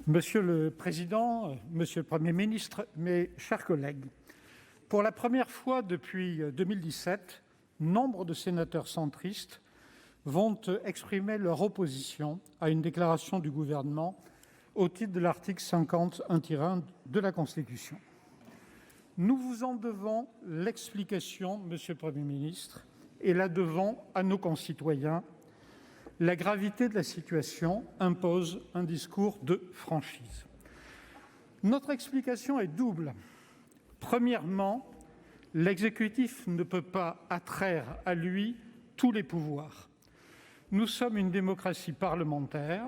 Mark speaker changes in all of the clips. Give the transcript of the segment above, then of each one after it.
Speaker 1: Monsieur le Président, Monsieur le Premier ministre, mes chers collègues, pour la première fois depuis 2017, nombre de sénateurs centristes vont exprimer leur opposition à une déclaration du Gouvernement au titre de l'article 51-1 de la Constitution. Nous vous en devons l'explication, Monsieur le Premier ministre, et la devons à nos concitoyens. La gravité de la situation impose un discours de franchise. Notre explication est double. Premièrement, l'exécutif ne peut pas attraire à lui tous les pouvoirs. Nous sommes une démocratie parlementaire.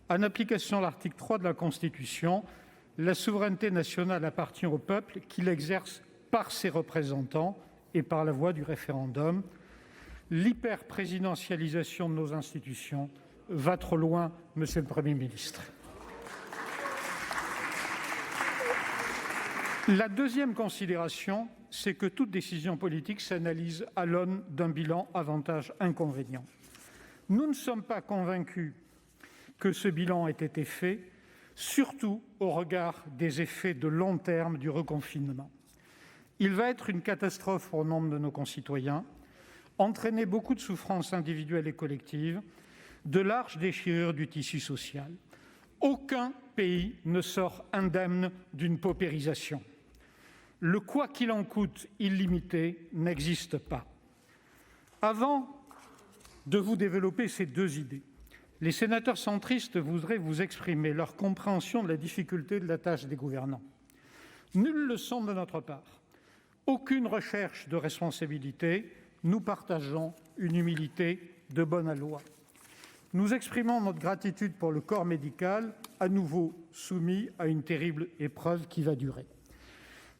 Speaker 1: En application de l'article 3 de la Constitution, la souveraineté nationale appartient au peuple qui l'exerce par ses représentants et par la voie du référendum. L'hyper-présidentialisation de nos institutions va trop loin, Monsieur le Premier ministre. La deuxième considération, c'est que toute décision politique s'analyse à l'aune d'un bilan avantages-inconvénients. Nous ne sommes pas convaincus que ce bilan ait été fait, surtout au regard des effets de long terme du reconfinement. Il va être une catastrophe pour nombre de nos concitoyens, entraîner beaucoup de souffrances individuelles et collectives, de larges déchirures du tissu social. Aucun pays ne sort indemne d'une paupérisation. Le « quoi qu'il en coûte » illimité n'existe pas. Avant de vous développer ces deux idées, les sénateurs centristes voudraient vous exprimer leur compréhension de la difficulté de la tâche des gouvernants. Nulle leçon de notre part, aucune recherche de responsabilité. Nous partageons une humilité de bon aloi. Nous exprimons notre gratitude pour le corps médical, à nouveau soumis à une terrible épreuve qui va durer.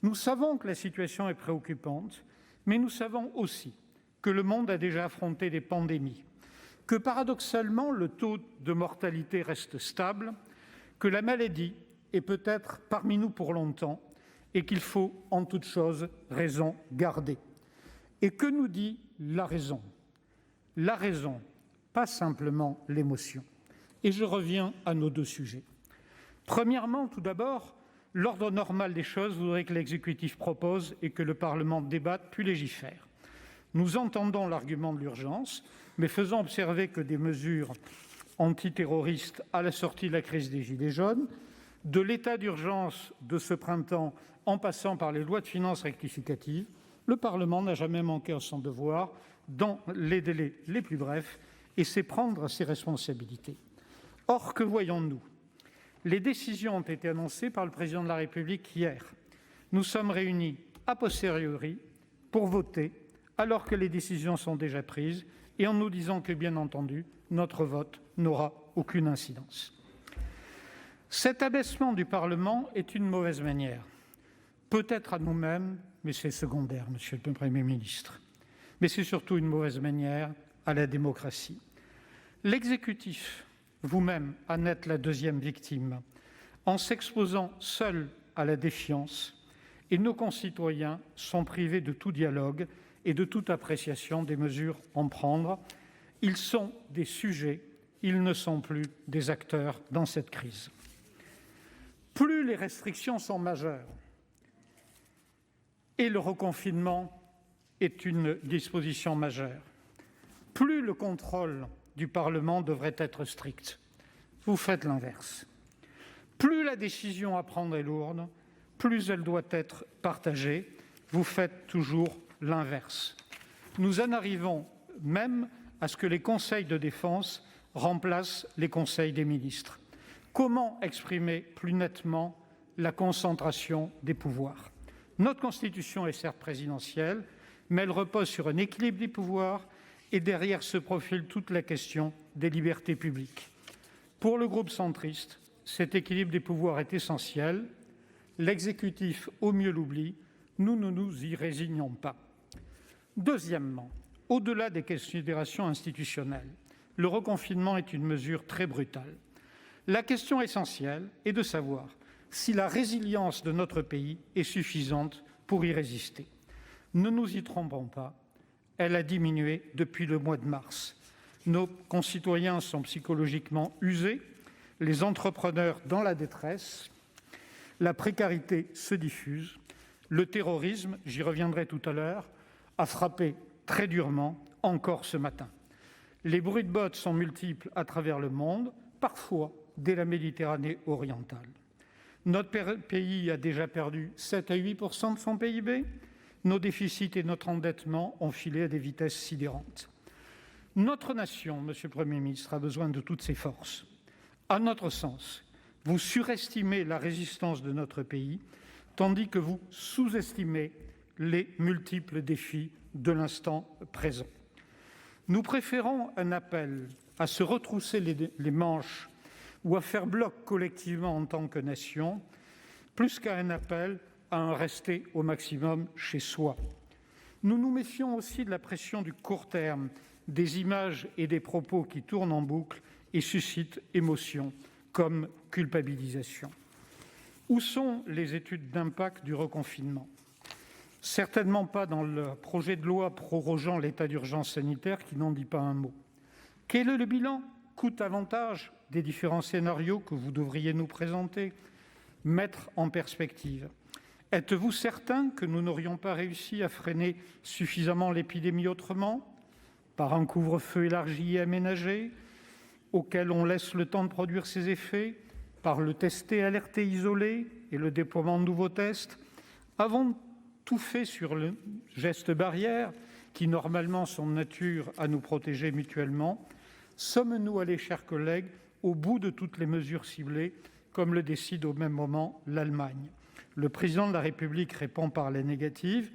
Speaker 1: Nous savons que la situation est préoccupante, mais nous savons aussi que le monde a déjà affronté des pandémies, que paradoxalement le taux de mortalité reste stable, que la maladie est peut-être parmi nous pour longtemps et qu'il faut en toute chose raison garder. Et que nous dit la raison ? La raison, pas simplement l'émotion. Et je reviens à nos deux sujets. Premièrement, tout d'abord, l'ordre normal des choses voudrait que l'exécutif propose et que le Parlement débatte puis légifère. Nous entendons l'argument de l'urgence, mais faisons observer que des mesures antiterroristes à la sortie de la crise des Gilets jaunes, de l'état d'urgence de ce printemps en passant par les lois de finances rectificatives, le Parlement n'a jamais manqué à son devoir dans les délais les plus brefs et sait prendre ses responsabilités. Or, que voyons-nous ? Les décisions ont été annoncées par le Président de la République hier. Nous sommes réunis a posteriori pour voter alors que les décisions sont déjà prises et en nous disant que, bien entendu, notre vote n'aura aucune incidence. Cet abaissement du Parlement est une mauvaise manière. Peut-être à nous-mêmes, mais c'est secondaire, Monsieur le Premier ministre. Mais c'est surtout une mauvaise manière à la démocratie. L'exécutif, vous-même, en êtes la deuxième victime, en s'exposant seul à la défiance, et nos concitoyens sont privés de tout dialogue et de toute appréciation des mesures à prendre. Ils sont des sujets, ils ne sont plus des acteurs dans cette crise. Plus les restrictions sont majeures, et le reconfinement est une disposition majeure, plus le contrôle du Parlement devrait être strict. Vous faites l'inverse. Plus la décision à prendre est lourde, plus elle doit être partagée. Vous faites toujours l'inverse. Nous en arrivons même à ce que les conseils de défense remplacent les conseils des ministres. Comment exprimer plus nettement la concentration des pouvoirs ? Notre Constitution est certes présidentielle, mais elle repose sur un équilibre des pouvoirs et derrière se profile toute la question des libertés publiques. Pour le groupe centriste, cet équilibre des pouvoirs est essentiel. L'exécutif, au mieux, l'oublie. Nous ne nous y résignons pas. Deuxièmement, au-delà des considérations institutionnelles, le reconfinement est une mesure très brutale. La question essentielle est de savoir si la résilience de notre pays est suffisante pour y résister. Ne nous y trompons pas, elle a diminué depuis le mois de mars. Nos concitoyens sont psychologiquement usés, les entrepreneurs dans la détresse, la précarité se diffuse, le terrorisme, j'y reviendrai tout à l'heure, a frappé très durement encore ce matin. Les bruits de bottes sont multiples à travers le monde, parfois dès la Méditerranée orientale. Notre pays a déjà perdu 7 à 8 % de son PIB. Nos déficits et notre endettement ont filé à des vitesses sidérantes. Notre nation, Monsieur le Premier ministre, a besoin de toutes ses forces. À notre sens, vous surestimez la résistance de notre pays, tandis que vous sous-estimez les multiples défis de l'instant présent. Nous préférons un appel à se retrousser les manches ou à faire bloc collectivement en tant que nation, plus qu'à un appel à en rester au maximum chez soi. Nous nous méfions aussi de la pression du court terme, des images et des propos qui tournent en boucle et suscitent émotion comme culpabilisation. Où sont les études d'impact du reconfinement ? Certainement pas dans le projet de loi prorogeant l'état d'urgence sanitaire qui n'en dit pas un mot. Quel est le bilan coût-avantage des différents scénarios que vous devriez nous présenter, mettre en perspective ? Êtes-vous certain que nous n'aurions pas réussi à freiner suffisamment l'épidémie autrement ? Par un couvre-feu élargi et aménagé, auquel on laisse le temps de produire ses effets, par le tester, alerter, isoler et le déploiement de nouveaux tests. Avons tout fait sur le geste barrière, qui normalement sont de nature à nous protéger mutuellement. Sommes-nous allés, chers collègues, au bout de toutes les mesures ciblées, comme le décide au même moment l'Allemagne ? Le président de la République répond par la négative,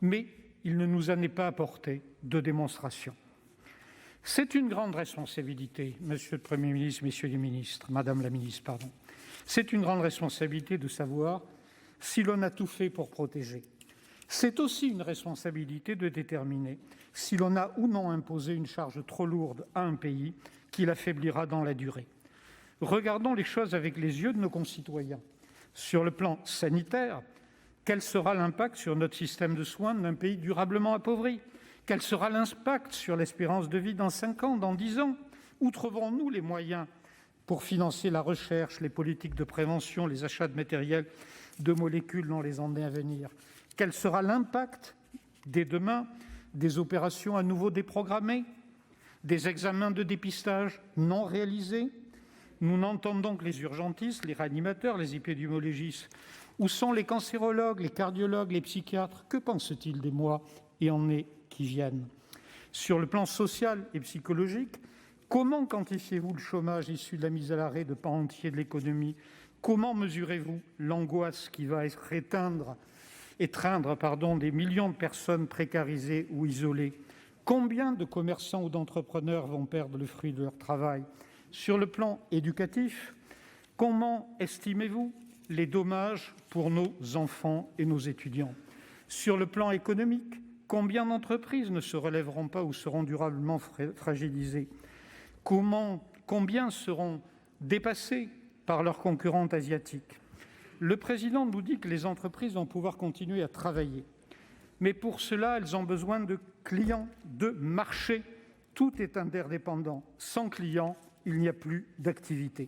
Speaker 1: mais il ne nous en est pas apporté de démonstration. C'est une grande responsabilité, Monsieur le Premier ministre, Messieurs les ministres, Madame la ministre, pardon. C'est une grande responsabilité de savoir si l'on a tout fait pour protéger. C'est aussi une responsabilité de déterminer si l'on a ou non imposé une charge trop lourde à un pays qui l'affaiblira dans la durée. Regardons les choses avec les yeux de nos concitoyens. Sur le plan sanitaire, quel sera l'impact sur notre système de soins d'un pays durablement appauvri ? Quel sera l'impact sur l'espérance de vie dans 5 ans, dans 10 ans ? Où trouverons-nous les moyens pour financer la recherche, les politiques de prévention, les achats de matériel, de molécules dans les années à venir ? Quel sera l'impact, dès demain, des opérations à nouveau déprogrammées, des examens de dépistage non réalisés ? Nous n'entendons que les urgentistes, les réanimateurs, les épidémiologistes. Où sont les cancérologues, les cardiologues, les psychiatres ? Que pensent-ils des mois et années qui viennent ? Sur le plan social et psychologique, comment quantifiez-vous le chômage issu de la mise à l'arrêt de pans entiers de l'économie ? Comment mesurez-vous l'angoisse qui va étreindre des millions de personnes précarisées ou isolées ? Combien de commerçants ou d'entrepreneurs vont perdre le fruit de leur travail ? Sur le plan éducatif, comment estimez-vous les dommages pour nos enfants et nos étudiants ? Sur le plan économique, combien d'entreprises ne se relèveront pas ou seront durablement fragilisées ? Combien seront dépassées par leurs concurrentes asiatiques ? Le président nous dit que les entreprises vont pouvoir continuer à travailler. Mais pour cela, elles ont besoin de clients, de marché. Tout est interdépendant. Sans clients, il n'y a plus d'activité.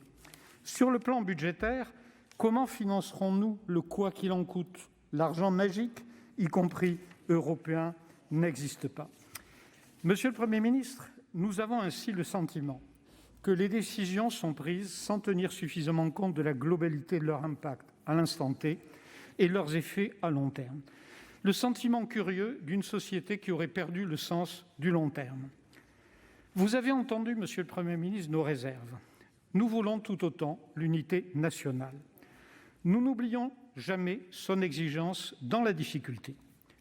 Speaker 1: Sur le plan budgétaire, comment financerons-nous le « quoi qu'il en coûte » ? L'argent magique, y compris européen, n'existe pas. Monsieur le Premier ministre, nous avons ainsi le sentiment que les décisions sont prises sans tenir suffisamment compte de la globalité de leur impact à l'instant T et leurs effets à long terme. Le sentiment curieux d'une société qui aurait perdu le sens du long terme. Vous avez entendu, Monsieur le Premier ministre, nos réserves. Nous voulons tout autant l'unité nationale. Nous n'oublions jamais son exigence dans la difficulté.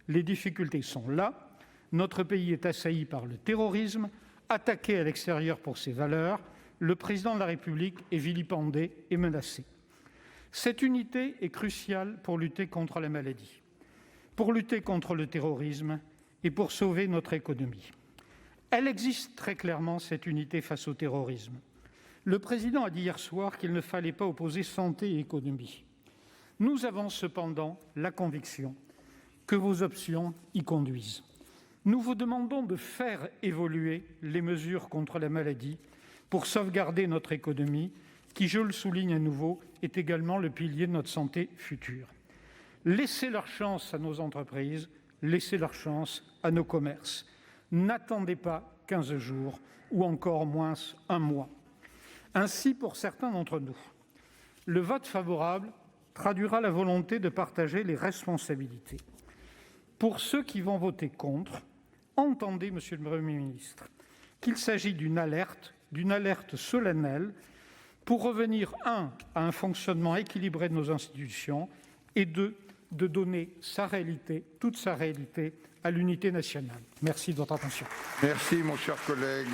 Speaker 1: Les difficultés sont là. Notre pays est assailli par le terrorisme, attaqué à l'extérieur pour ses valeurs. Le président de la République est vilipendé et menacé. Cette unité est cruciale pour lutter contre la maladie, pour lutter contre le terrorisme et pour sauver notre économie. Elle existe très clairement, cette unité face au terrorisme. Le président a dit hier soir qu'il ne fallait pas opposer santé et économie. Nous avons cependant la conviction que vos options y conduisent. Nous vous demandons de faire évoluer les mesures contre la maladie pour sauvegarder notre économie qui, je le souligne à nouveau, est également le pilier de notre santé future. Laissez leur chance à nos entreprises, laissez leur chance à nos commerces. N'attendez pas 15 jours ou encore moins un mois. Ainsi, pour certains d'entre nous, le vote favorable traduira la volonté de partager les responsabilités. Pour ceux qui vont voter contre, entendez, monsieur le Premier ministre, qu'il s'agit d'une alerte solennelle pour revenir, 1, à un fonctionnement équilibré de nos institutions et 2, de donner toute sa réalité à l'unité nationale. Merci de votre attention.
Speaker 2: Merci, mon cher collègue.